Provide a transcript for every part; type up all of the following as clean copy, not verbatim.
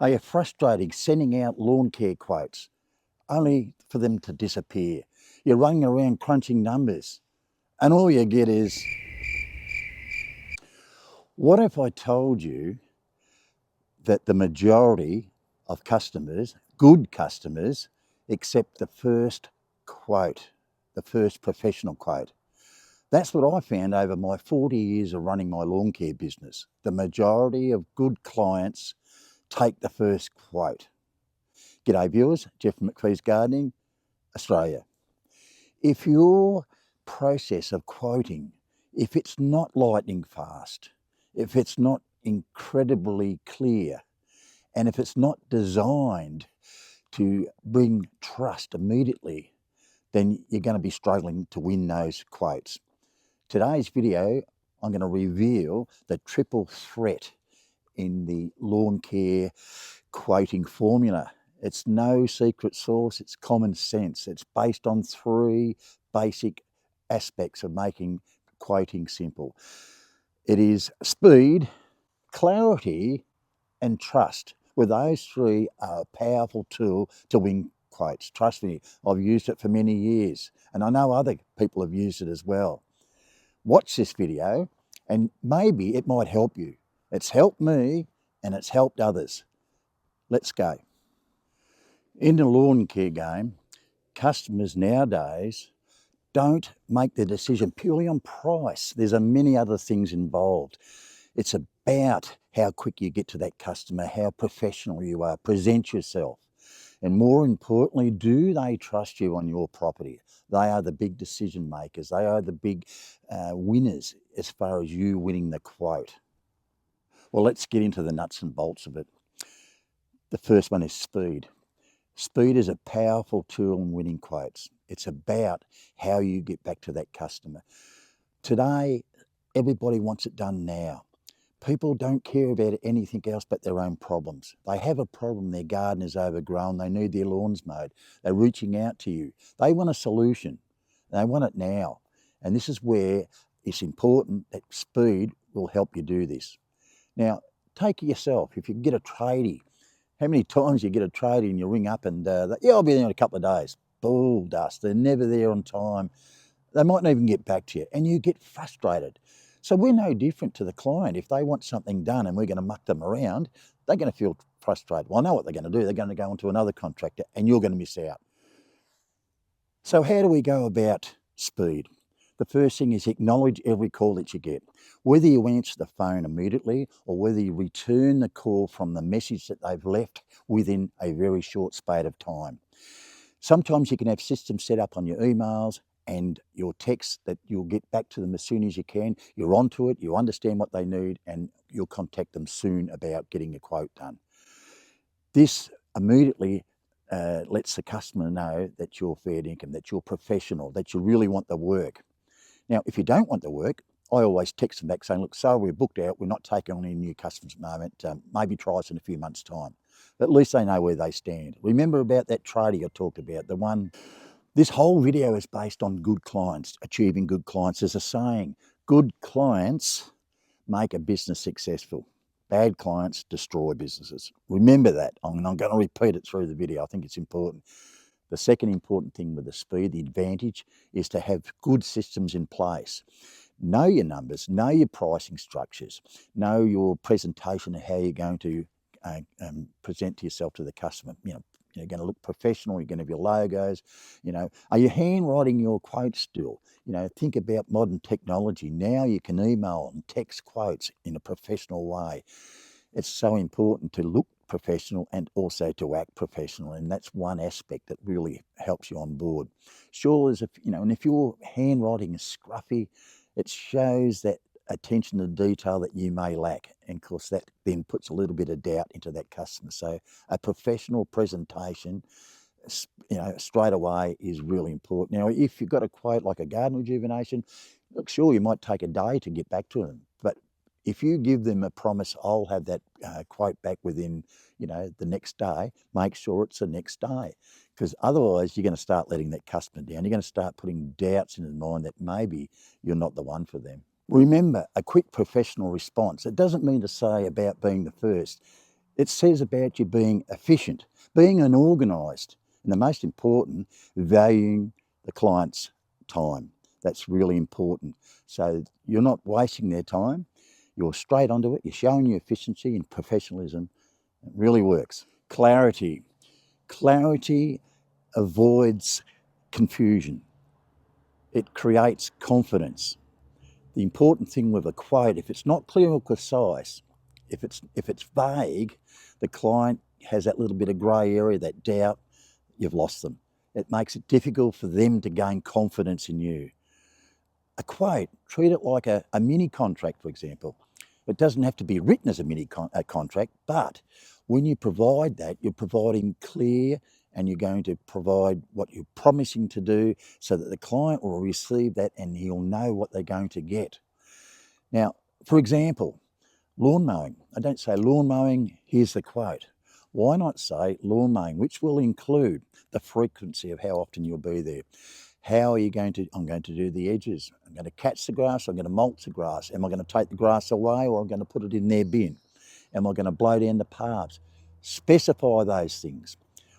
Are you frustrated sending out lawn care quotes only for them to disappear? You're running around crunching numbers and all you get is, what if I told you that the majority of customers, good customers, accept the first quote, the first professional quote? That's what I found over my 40 years of running my lawn care business. The majority of good clients take the first quote. G'day viewers, Jeff from McPhee's Gardening, Australia. If your process of quoting, if it's not lightning fast, if it's not incredibly clear, and if it's not designed to bring trust immediately, then you're going to be struggling to win those quotes. Today's video, I'm going to reveal the triple threat in the lawn care quoting formula. It's no secret sauce, it's common sense. It's based on three basic aspects of making quoting simple. It is speed, clarity, and trust. Well, those three are a powerful tool to win quotes. Trust me, I've used it for many years, and I know other people have used it as well. Watch this video and maybe it might help you. It's helped me and it's helped others. Let's go. In the lawn care game, customers nowadays don't make the decision purely on price. There's many other things involved. It's about how quick you get to that customer, how professional you are, present yourself. And more importantly, do they trust you on your property? They are the big decision makers. They are the big winners as far as you winning the quote. Well, let's get into the nuts and bolts of it. The first one is speed. Speed is a powerful tool in winning quotes. It's about how you get back to that customer. Today, everybody wants it done now. People don't care about anything else but their own problems. They have a problem, their garden is overgrown, they need their lawns mowed. They're reaching out to you. They want a solution. They want it now. And this is where it's important that speed will help you do this. Now, take yourself, if you get a tradie, how many times you get a tradie and you ring up and, yeah, I'll be there in a couple of days. Bull dust, they're never there on time. They might not even get back to you and you get frustrated. So we're no different to the client. If they want something done and we're going to muck them around, they're going to feel frustrated. Well, I know what they're going to do. They're going to go on to another contractor and you're going to miss out. So how do we go about speed? The first thing is acknowledge every call that you get. Whether you answer the phone immediately or whether you return the call from the message that they've left within a very short spate of time. Sometimes you can have systems set up on your emails and your texts that you'll get back to them as soon as you can. You're onto it, you understand what they need, and you'll contact them soon about getting a quote done. This immediately lets the customer know that you're fair income, that you're professional, that you really want the work. Now, if you don't want the work, I always text them back saying, look, so we're booked out, we're not taking on any new customers at the moment, maybe try us in a few months' time. But at least they know where they stand. Remember about that tradie I talked about, the one. This whole video is based on good clients, achieving good clients. There's a saying, good clients make a business successful. Bad clients destroy businesses. Remember that. I'm going to repeat it through the video. I think it's important. The second important thing with the speed, the advantage, is to have good systems in place. Know your numbers, know your pricing structures, know your presentation of how you're going to present to yourself to the customer. You're going to look professional, you're going to have your logos, Are you handwriting your quotes still? Think about modern technology. Now you can email and text quotes in a professional way. It's so important to look professional and also to act professional, and that's one aspect that really helps you on board. Sure, and if your handwriting is scruffy, it shows that attention to detail that you may lack, and of course that then puts a little bit of doubt into that customer. So a professional presentation, straight away is really important. Now, if you've got a quote like a garden rejuvenation, look, sure, you might take a day to get back to them, but if you give them a promise, I'll have that quote back within, the next day, make sure it's the next day. Because otherwise you're going to start letting that customer down. You're going to start putting doubts in their mind that maybe you're not the one for them. Remember, a quick professional response. It doesn't mean to say about being the first. It says about you being efficient, being organised, and the most important, valuing the client's time. That's really important. So you're not wasting their time, you're straight onto it, you're showing your efficiency and professionalism. It really works. Clarity. Clarity avoids confusion. It creates confidence. The important thing with a quote, if it's not clear or concise, if it's vague, the client has that little bit of grey area, that doubt, you've lost them. It makes it difficult for them to gain confidence in you. A quote, treat it like a mini contract, for example. It doesn't have to be written as a mini contract, but when you provide that, you're providing clear, and you're going to provide what you're promising to do so that the client will receive that and he'll know what they're going to get. Now, for example, lawn mowing. I don't say lawn mowing, here's the quote. Why not say lawn mowing, which will include the frequency of how often you'll be there. How are you going to, I'm going to do the edges. I'm going to catch the grass, I'm going to mulch the grass. Am I going to take the grass away, or I'm going to put it in their bin? Am I going to blow down the paths? Specify those things.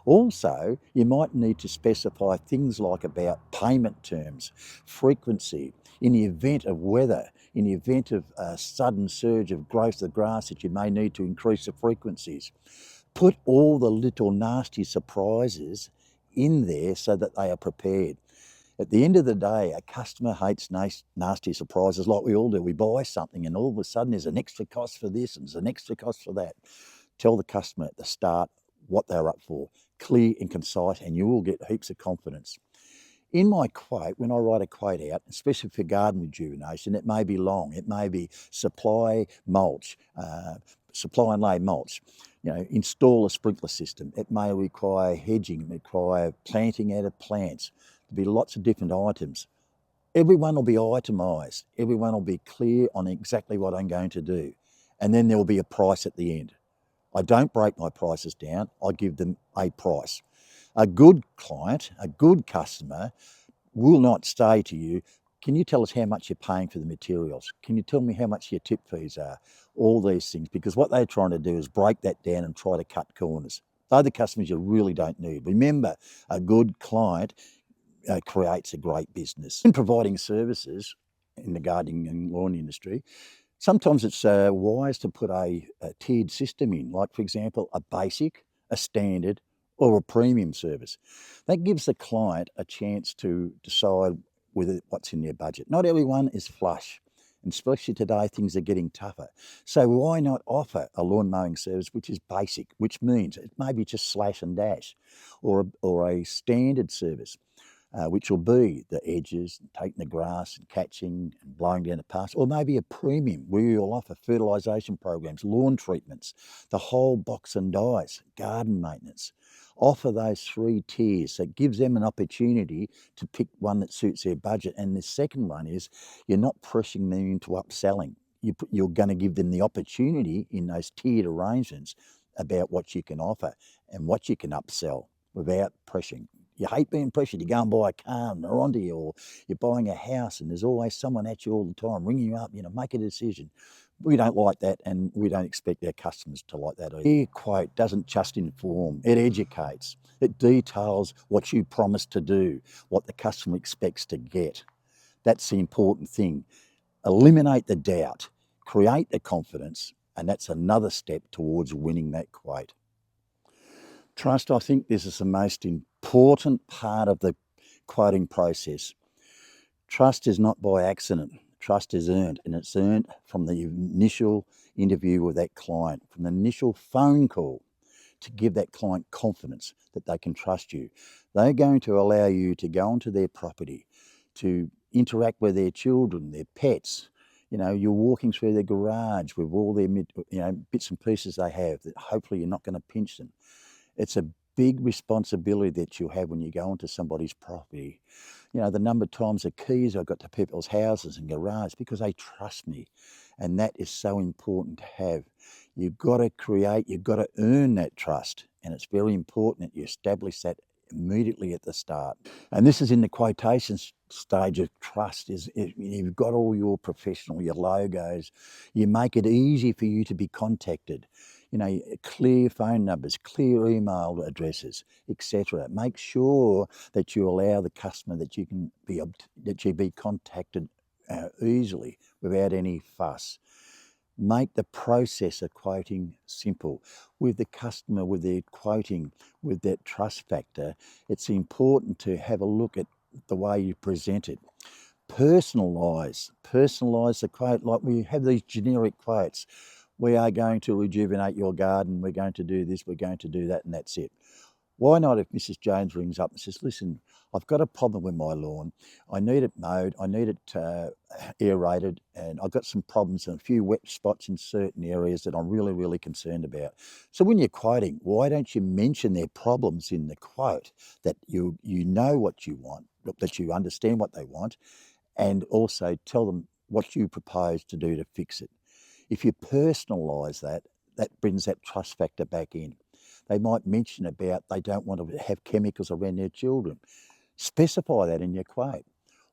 Also, you might need to specify things like about payment terms, frequency, in the event of weather, in the event of a sudden surge of growth of the grass that you may need to increase the frequencies. Put all the little nasty surprises in there so that they are prepared. At the end of the day, a customer hates nasty surprises like we all do. We buy something and all of a sudden there's an extra cost for this and there's an extra cost for that. Tell the customer at the start what they're up for, clear and concise, and you will get heaps of confidence. In my quote, when I write a quote out, especially for garden rejuvenation, it may be long. It may be supply mulch, supply and lay mulch. Install a sprinkler system. It may require hedging. It may require planting out of plants. There'll be lots of different items. Everyone will be itemised. Everyone will be clear on exactly what I'm going to do. And then there will be a price at the end. I don't break my prices down. I give them a price. A good client, a good customer will not say to you, can you tell us how much you're paying for the materials? Can you tell me how much your tip fees are? All these things, because what they're trying to do is break that down and try to cut corners. They're the customers you really don't need. Remember, a good client creates a great business. In providing services in the gardening and lawn industry, sometimes it's wise to put a tiered system in, like, for example, a basic, a standard, or a premium service. That gives the client a chance to decide what's in their budget. Not everyone is flush, and especially today things are getting tougher. So why not offer a lawn mowing service which is basic, which means it may be just slash and dash, or a standard service, which will be the edges, taking the grass and catching and blowing down the paths, or maybe a premium where you'll offer fertilisation programs, lawn treatments, the whole box and dice, garden maintenance. Offer those 3 tiers. So it gives them an opportunity to pick one that suits their budget. And the second one is you're not pressuring them into upselling. You're going to give them the opportunity in those tiered arrangements about what you can offer and what you can upsell without pressuring. You hate being pressured. You go and buy a car and they're onto you, or you're buying a house and there's always someone at you all the time ringing you up, make a decision. We don't like that, and we don't expect our customers to like that either. Your quote doesn't just inform, it educates. It details what you promise to do, what the customer expects to get. That's the important thing. Eliminate the doubt, create the confidence, and that's another step towards winning that quote. Trust, I think this is the most important part of the quoting process. Trust is not by accident. Trust is earned, and it's earned from the initial interview with that client, from the initial phone call, to give that client confidence that they can trust you. They're going to allow you to go onto their property, to interact with their children, their pets. You're walking through their garage with all their bits and pieces they have that hopefully you're not going to pinch them. It's a big responsibility that you have when you go into somebody's property. The number of times the keys I've got to people's houses and garages because they trust me. And that is so important to have. You've got to earn that trust. And it's very important that you establish that immediately at the start. And this is in the quotation stage of trust. You've got all your professional, your logos. You make it easy for you to be contacted. you know, clear phone numbers, clear email addresses, etc. Make sure that you allow the customer that you can be contacted easily without any fuss. Make the process of quoting simple. With the customer, with their quoting, with that trust factor, it's important to have a look at the way you present it. Personalise the quote. Like we have these generic quotes. We are going to rejuvenate your garden, we're going to do this, we're going to do that, and that's it. Why not if Mrs. Jones rings up and says, listen, I've got a problem with my lawn. I need it mowed, I need it aerated, and I've got some problems and a few wet spots in certain areas that I'm really, really concerned about. So when you're quoting, why don't you mention their problems in the quote, that you know what you want, that you understand what they want, and also tell them what you propose to do to fix it. If you personalise that, that brings that trust factor back in. They might mention about they don't want to have chemicals around their children. Specify that in your quote.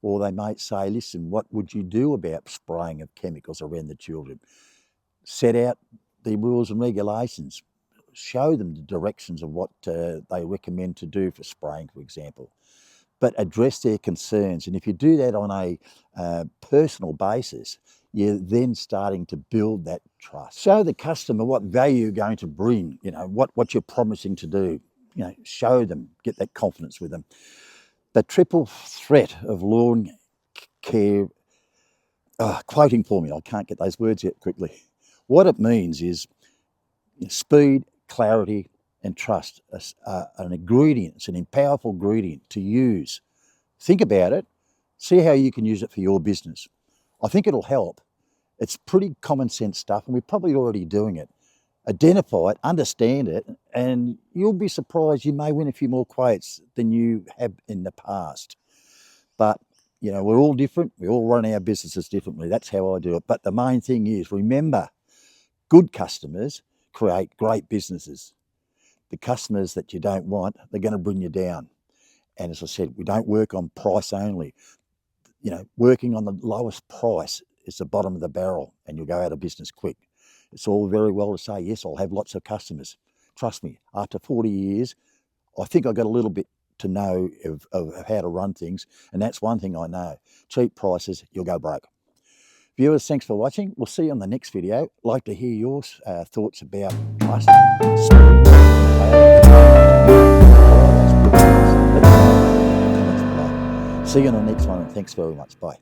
Or they might say, listen, what would you do about spraying of chemicals around the children? Set out the rules and regulations. Show them the directions of what they recommend to do for spraying, for example. But address their concerns. And if you do that on a personal basis, you're then starting to build that trust. Show the customer what value you're going to bring, you know, what you're promising to do. You know, show them, get that confidence with them. The triple threat of lawn care, quoting for me, I can't get those words out quickly. What it means is speed, clarity, and trust, an ingredient, it's an powerful ingredient to use. Think about it, see how you can use it for your business. I think it'll help. It's pretty common sense stuff, and we're probably already doing it. Identify it, understand it, and you'll be surprised you may win a few more quotes than you have in the past. But, you know, we're all different. We all run our businesses differently. That's how I do it. But the main thing is, remember, good customers create great businesses. The customers that you don't want, they're going to bring you down. And as I said, we don't work on price only. You know, working on the lowest price is the bottom of the barrel, and you'll go out of business quick. It's all very well to say, yes, I'll have lots of customers. Trust me, after 40 years, I think I got a little bit to know of how to run things. And that's one thing I know. Cheap prices, you'll go broke. Viewers, thanks for watching. We'll see you on the next video. I'd like to hear your thoughts about trust, speed, see you on the next one, and thanks very much. Bye.